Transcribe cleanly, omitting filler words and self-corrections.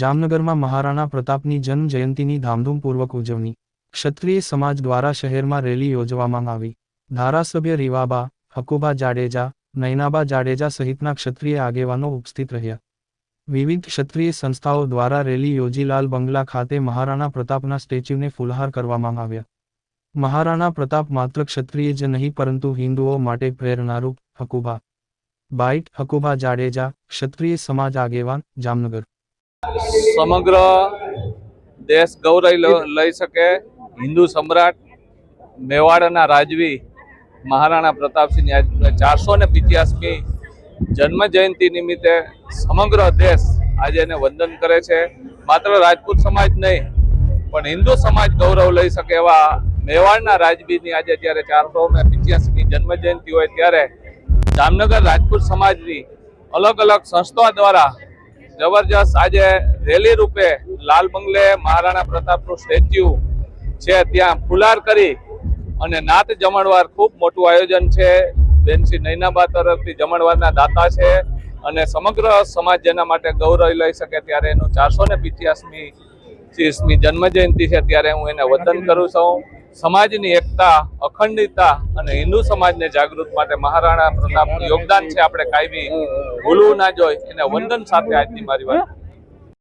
જામનગરમાં મહારાણા પ્રતાપની જન્મ જયંતીની ધામધૂમપૂર્વક ઉજવણી. ક્ષત્રિય સમાજ દ્વારા શહેરમાં રેલી યોજવામાં આવી. ધારાસભ્ય રીવાબા, હકુબા જાડેજા, નયનાબા જાડેજા સહિતના ક્ષત્રિય આગેવાનો ઉપસ્થિત રહ્યા. વિવિધ ક્ષત્રિય સંસ્થાઓ દ્વારા રેલી યોજી લાલ બંગલા ખાતે મહારાણા પ્રતાપના સ્ટેચ્યુને ફૂલહાર કરવામાં આવ્યા. મહારાણા પ્રતાપ માત્ર ક્ષત્રિય જ નહીં પરંતુ હિન્દુઓ માટે પ્રેરણારૂપ. હકુબા બાઇટ, હકુબા જાડેજા, ક્ષત્રિય સમાજ આગેવાન, જામનગર. સમગ્ર દેશ ગૌરવ લઈ શકે હિન્દુ સમ્રાટ મેવાડના રાજવી મહારાણા પ્રતાપસિંહની આજ 485મી જન્મ જયંતિ નિમિત્તે સમગ્ર દેશ આજે એને વંદન કરે છે. માત્ર રાજપૂત સમાજ નહીં પણ હિન્દુ સમાજ ગૌરવ લઈ શકે એવા મેવાડના રાજવીની આજે જ્યારે 485મી જન્મ જયંતિ હોય ત્યારે જામનગર રાજપૂત સમાજની અલગ અલગ સંસ્થાઓ દ્વારા જબરજસ્ત આજે રેલી રૂપે લાલ બંગલે મહારાણા પ્રતાપનું સ્ટેચ્યુ છે ત્યાં ફુલાર કરી અને નાત જમણવાર ખૂબ મોટું આયોજન છે. બેનસી નયનાબા તરફથી જમણવારના દાતા છે અને સમગ્ર સમાજ જેના માટે ગૌરવ લઈ શકે ત્યારે એનું 485મી જન્મ જયંતિ છે ત્યારે હું એને વંદન કરું છું. સમાજની એકતા, અખંડિતતા અને હિન્દુ સમાજને જાગૃત માટે મહારાણા પ્રતાપનું યોગદાન છે આપણે કાયમી ભૂલવું ના જોઈએ. એને વંદન સાથે આજની મારી વાત